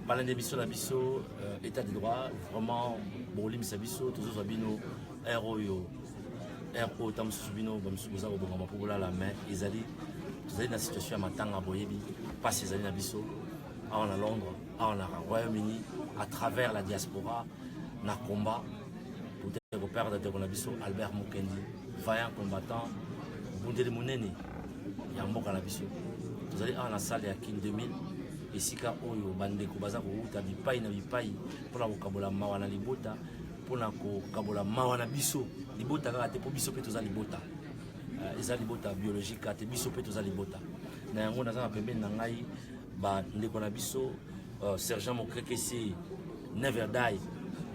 Par l'émission d'Abisso, état de droit, vraiment, bon, l'Imisabisso, tous les abino, RO, tam subino, comme Souza, au Bogama, pour la main, ils allaient dans la situation à Matanga, Boyebi, pas ces années d'Abisso, en Londres, en Royaume-Uni, à travers la diaspora, na combat, pour te repérer de l'Abisso, Albert Mukendi, vaillant combattant, Bundele Mouneni, Yamboka l'Abisso. Vous allez en la salle il y a 2000. Esika oyo bandeko baza kouta bipai na bipai pona kokabola mawa na libota pona kokabola mawa na biso libota kaka te po biso pe toza libota eza libota biologique te biso pe toza libota na yango naza na pembeni na ngai ba ndeko na biso sergent Mokrekesi Never Die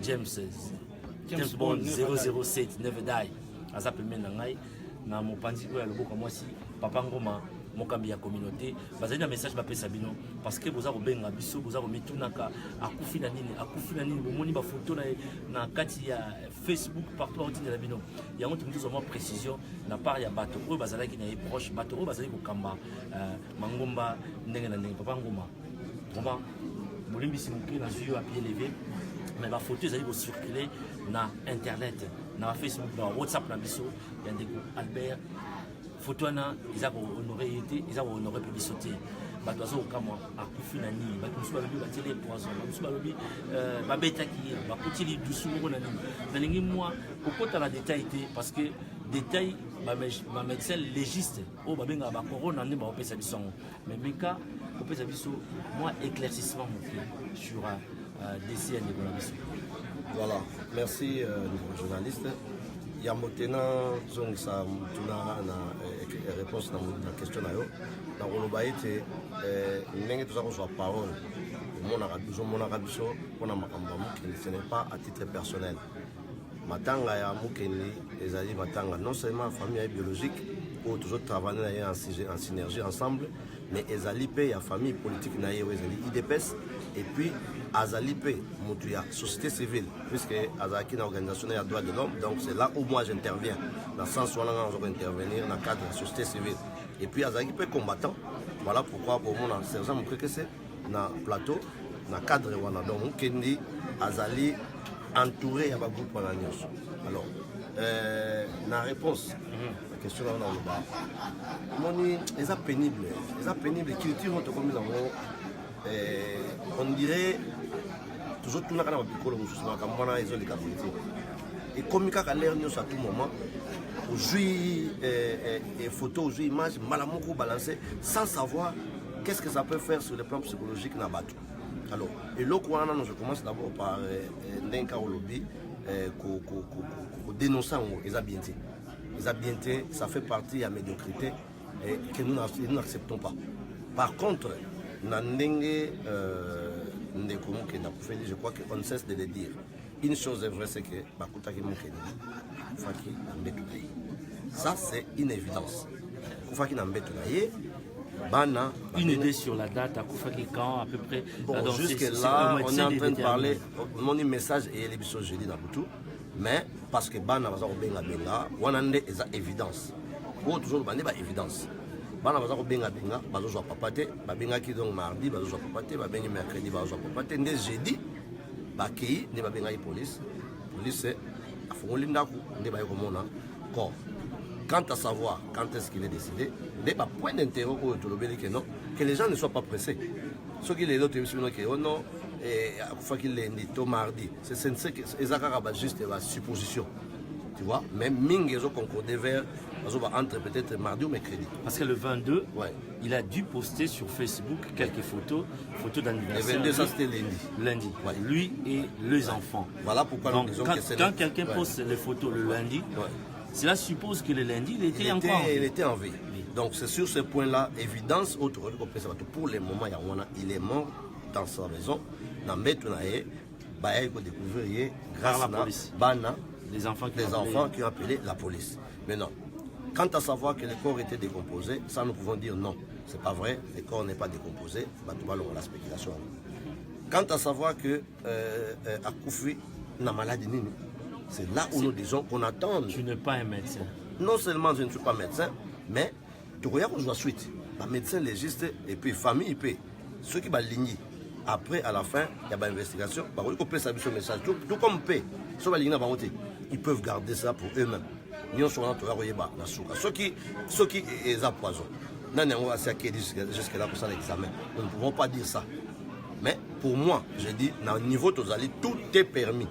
James Bond 007 Never Die aza pembeni na ngai na mopanzi oyo ya loboko mwasi Papa Ngoma mokambi ya communauté bazali na message bapesa bino parce que boza kobenga biso boza komitunaka akufi na nini bomoni ba photo na kati ya Facebook partout en de la bino yango tumituza mo précision na part ya bato oyo bazalaki na proche bato oyo bazali kokamba mangomba ndenge na ndenge Papa Ngoma vraiment bolimbisi moke na zuyo à pied levé mais ba photo ezali ko circuler na internet na Facebook na WhatsApp na biso ya ndeko Albert photo na ils ont honoré publicité bato azo kamwa akufi na nini bato musu balobi batele poison musu balobi babetaki bakutili dusu moko na nini na lingi moi okota na détail parce que détail ba médecin légiste o babenga ba corona ne ba opesa biso mais meka opesa biso moi éclaircissement sur DCN de la mission. Voilà, merci journaliste. Yamotena zongisa tuna na réponse na question na yo na koloba ete ndenge toza kozwa parole mona biso mpona makambo ya mokili ce n'est pas à titre personnel matanga ya mokili ezali matanga non seulement famille biologique oyo tozotravaille na ye en synergie ensemble mais ezali mpe ya famille politique na ye oyo ezali IDPS et puis azali pe mutu ya société civile puisque azalaki na organisation ya droits de l'homme donc c'est là où moi j'interviens dans le sens où on a intervenir dans le cadre de la société civile et puis azalaki pe combattant voilà pourquoi pour mon sergent Mokrekesi na plateau na cadre wana donc Mukendi azali entouré ya ba groupe wana nyonso alors na réponse la question là on a moni eza pénible culture on te comme nous on dirait toujours tout le monde et comme à l'air à tout moment aujourd'hui photos aujourd'hui images malamoko balancé sans savoir qu'est-ce que ça peut faire sur le plan psychologique na bato alors et là je commence d'abord par Ndenka Olobi dénoncer les habiletés ça fait partie de la médiocrité que nous n'acceptons pas par contre Nandenge je crois qu'on ne cesse de le dire. Une chose est vraie, c'est que Bakutaki Mukeni, Koufaki Nambetunaye. Ça, c'est une évidence. Koufaki Nambetunaye, Bana. Une idée sur la date, à Koufaki quand, à peu près. Bon, jusque-là, on est en train de parler. Mon message est l'émission jeudi dans tout. Mais parce que Bana va benga benga, Wanande est évidence. Ou toujours Bane ba évidence. Bana baza ko benga bazo zo papa te babenga ki donc mardi bazo zo papa te babengi mercredi bazo zo papa te nde jeudi bakei ne babenga police a fongoli ndako nde ba komona corps quant à savoir quand est-ce qu'il est décidé nde ba point d'intérêt ko to lobeli que non que les gens ne soient pas pressés ce qui les autres émissions que non et faut qu'il lundi to mardi c'est que ezaka ba juste ba supposition tu vois même mingi zo concordé vers entre peut-être mardi ou mercredi. Parce que le 22, ouais, il a dû poster sur Facebook quelques photos d'anniversaire. Le 22, ça c'était lundi. Ouais. Lui et les enfants. Voilà pourquoi donc, quand quelqu'un poste les photos le lundi, cela suppose que le lundi, il était encore en vie. Il était en vie. Donc c'est sur ce point-là, évidence, pour le moment, il est mort dans sa maison. Dans Betunaye, il faut découvrir grâce à la police. Bana, les enfants qui ont appelé la police. Maintenant, quant à savoir que le corps était décomposé, ça nous pouvons dire non, c'est pas vrai, le corps n'est pas décomposé, la spéculation. Quant à savoir que Akoufi n'a maladie, c'est là où nous disons qu'on attend. Tu n'es pas un médecin. Non seulement je ne suis pas médecin, mais tu regardes qu'on joue suite. Un médecin légiste et puis famille, ceux qui vont ligner, Après, à la fin, il y a une investigation. Par contre, on peut savoir ce message. Tout comme on peut. Ils peuvent garder ça pour eux-mêmes. Nous sommes en ceux qui sont à poison. Jusque-là pour ça l'examen. Nous ne pouvons pas dire ça. Mais pour moi, je dis, au niveau Tozali, tout est permis.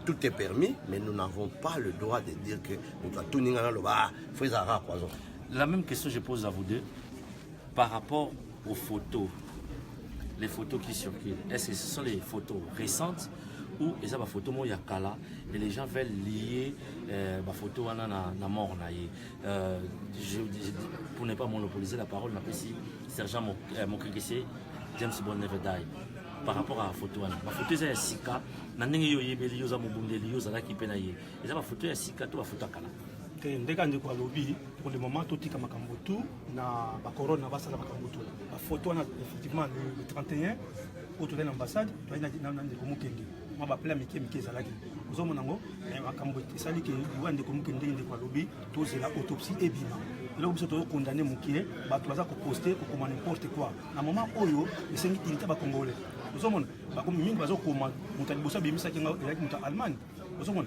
Tout est permis, mais nous n'avons pas le droit de dire que nous avons tout le poison. La même question je pose à vous deux par rapport aux photos. Les photos qui circulent, est-ce que ce sont les photos récentes ou les photos Moyakala et les gens veulent lier ma photo à la mort? Pour ne pas monopoliser la parole, je suis Sergent Mokrekese, James Bonnevedai. Par rapport à la photo, la photo est sika, nanenge yo yebeli yo za mobundeli yo za ki penaye. Et la photo est sika to la photo kala. Ndeka ndeko lobby pour le moment totika makambo tout na ba corona ba sala makambo tout. La photo na effectivement le 31 au tour de l'ambassade, to ina na ndeko mukenge. Ma ba pela mike zalaki. Ozo monango makambo esali ke wa ndeko mukenge ndeko lobby to zela autopsie ebima. Là où nous sommes condamnés, nous avons posté pour n'importe quoi. À un moment où nous sommes congolais. Nous sommes Allemagne. Nous sommes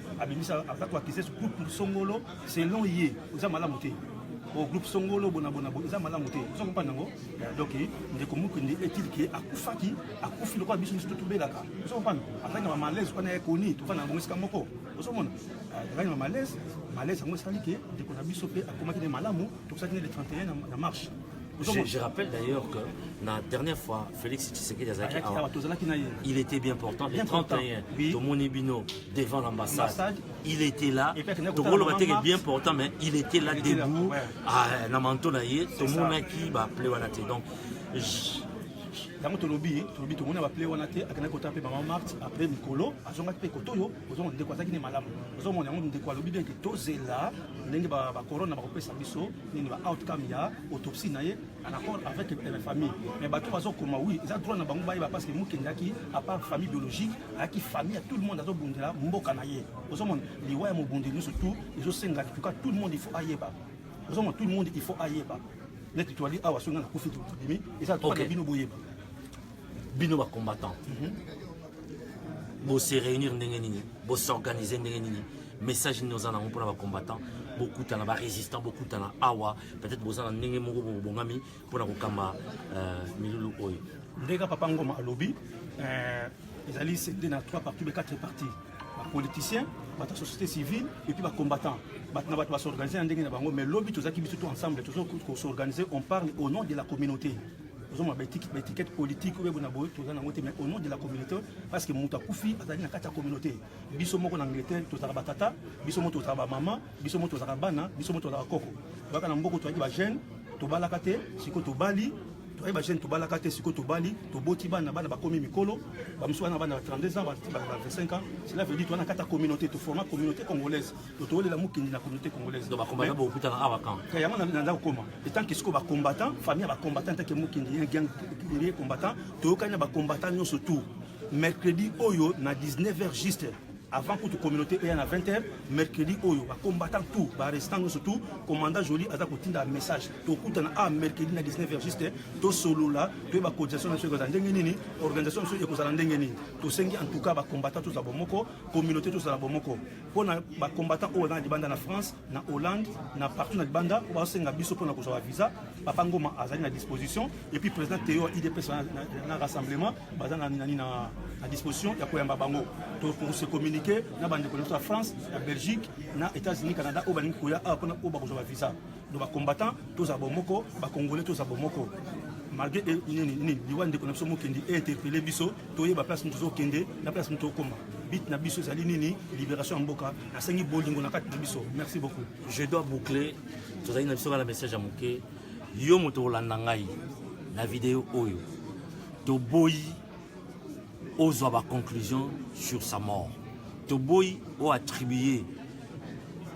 Songolo, c'est long hier. Nous sommes au groupe Songolo, Bonabonabo, ils ont malamuté. Nous sommes pas donc, nous avons est-il qui a Koufaki, a Koufi le roi Bichon tout là. Nous sommes pas. Après, nous avons malaise, on a connu, tout va dans le Moko. Nous sommes malaise, on s'est dit que nous avons sauvé à commander des malamous, tout ça, le 31 en marche. Je rappelle d'ailleurs que la dernière fois, Félix Tshisekedi il était bien portant. Le 31, Tomoni Bino devant l'ambassade, il était là. Togolo était bien portant, mais il était là debout à Namantonaye. Tomonaki va appeler Wanate. Donc, dans notre lobby, tout le monde a appelé Wanate, à Kanakota, Maman Marthe, après Mikolo, à son appel Kotoyo, aux hommes de Kwazaki Malam. Aux hommes de Kwalobi, bien que tous là, n'enga ba corona ba kopesa biso, n'enga ba outcome ya autopsie naie en accord avec la famille. Mais bato bazo koma oui, ils ont droit na bango ba parce que mukendaki à part famille biologique, à qui famille à tout le monde azo bundela mboka naie. Aux hommes liwa ya mobundeli surtout, ils ont senga tout cas tout le monde il faut ailler ba. Aux hommes tout le monde il faut ailler ba. Net tu ali awa songa na kufi tout demi, et ça toi bino boye ba. Bino ba combattant. Bo se réunir ndengeni, bo s'organiser ndengeni. Message nous en avons pour les combattants, beaucoup de résistants, beaucoup de awa, peut-être vous en avez bongami pour la kamba milulu oyo. Ndeka papa ngoma à lobby, ils allaient céder dans 3 parties, 4 parties. Les politiciens, la société civile et puis les combattants. Maintenant, on va s'organiser en ndenge na bango, mais lobby tous qui tout ensemble, tous qu'on s'organiser, on parle au nom de la communauté. Nous avons une étiquette politique mais au nom de la communauté parce que Mouta Koufi a dans la communauté. Bisomo en Angleterre, tout ça batata, bisomo tout ça maman, bisomo tout ça bana, bisomo tout ça coco. Donc on a beaucoup de jeunes, tout balakate, siko tout bali, tout les jeunes tout balakate, siko tout bali, tout botiba na bana ba komi mikolo, ba mswana bana 32 ans, 25 ans. Cela veut dire que tu as une communauté, tu formes une communauté congolaise. Tu as la mouki la communauté congolaise. Donc combattant beaucoup de temps à Awakan. Kayama na koma. Et tant que ce va combattant, famille va combattant tant que mouki un gang combattant, tu as ba combattant nous surtout. Mercredi oyo na 19h juste. Avant que toute communauté ait à 20h, mercredi oyo va combattant tout, va restant surtout commandant Joly a côté un message. Tu écoutes à mercredi à 19h juste, tu solo là, tu vas cotisation sur les ndengeni, organisation sur les ndengeni. Tu sengi en tout cas va combattant tous à Bomoko, communauté tous à Bomoko. Pour na va combattant au dans banda na France, na Hollande, na partout na banda, on va senga biso pour na ko visa, papa ngoma azali na disposition et puis président Théo IDP na rassemblement, bazana na disposition ya koyamba bango. Pour se communiquer na bande de France, la Belgique, na États-Unis, Canada, au Banin Koya, à Pona, au Bakozo visa. Donc, les combattants, tous à Bomoko, les Congolais, tous à Bomoko. Malgré les de connexion qui est interpellé, Bisso, Toye, la place nous Kende, la place nous Koma. Bit na Bisso, Salinini, Libération en Boka, la Sengi Bolingo, na Kat Bisso. Merci beaucoup. Je dois boucler, tout à l'heure, la message à Mouké, Yo Moto Landangai, la vidéo Oyo, Toboyi, Ozo la conclusion sur sa mort. Toboyi a attribué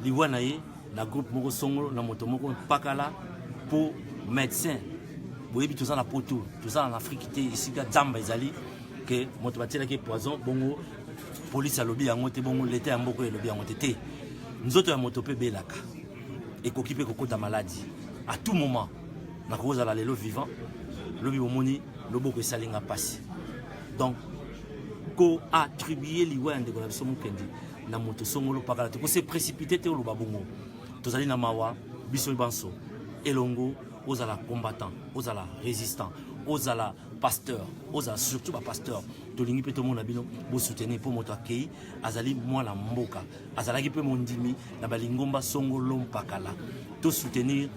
l'Iwanaye, la groupe Moko Songolo, la Motomoko Pakala pour médecin. Vous voyez tout ça la poto, tout ça en Afrique, ici, Zamba Ezali, que Motobatela qui est poison, bongo, police a lobby à monter, bongo, l'été à Mboko et lobby à monter. Nous autres à Motopé Belaka, et qu'occupé Koko ta maladie. À tout moment, na cause à la lelo vivant, lobby au moni, lobo que salinga passe. Donc, ko attribuer liwa ndeko na biso mukendi na moto songolo pakala te ko se précipiter te oloba bongo tozali na mawa biso banso elongo ozala combattant ozala résistant ozala pasteur ozala surtout ba pasteur tolingi pe to mona bino bo soutenir pour moto akei azali mwana mboka azalaki pe mondimi na balingomba songolo pakala to soutenir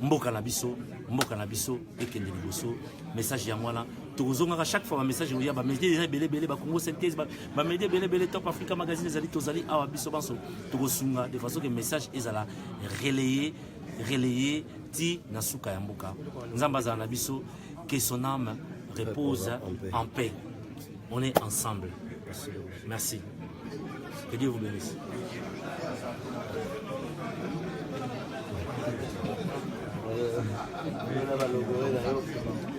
mboka na biso ekende liboso message ya mwana tozongaka chaque fois ba message ya ba média belé ba Congo synthèse ba média belé Top Africa magazine ezali tozali awa biso banso tokosunga de façon que message ezala relayer ti na suka ya mboka nzamba za na biso que son âme repose en paix. On est ensemble. Merci. Que Dieu vous bénisse. Mira la locura.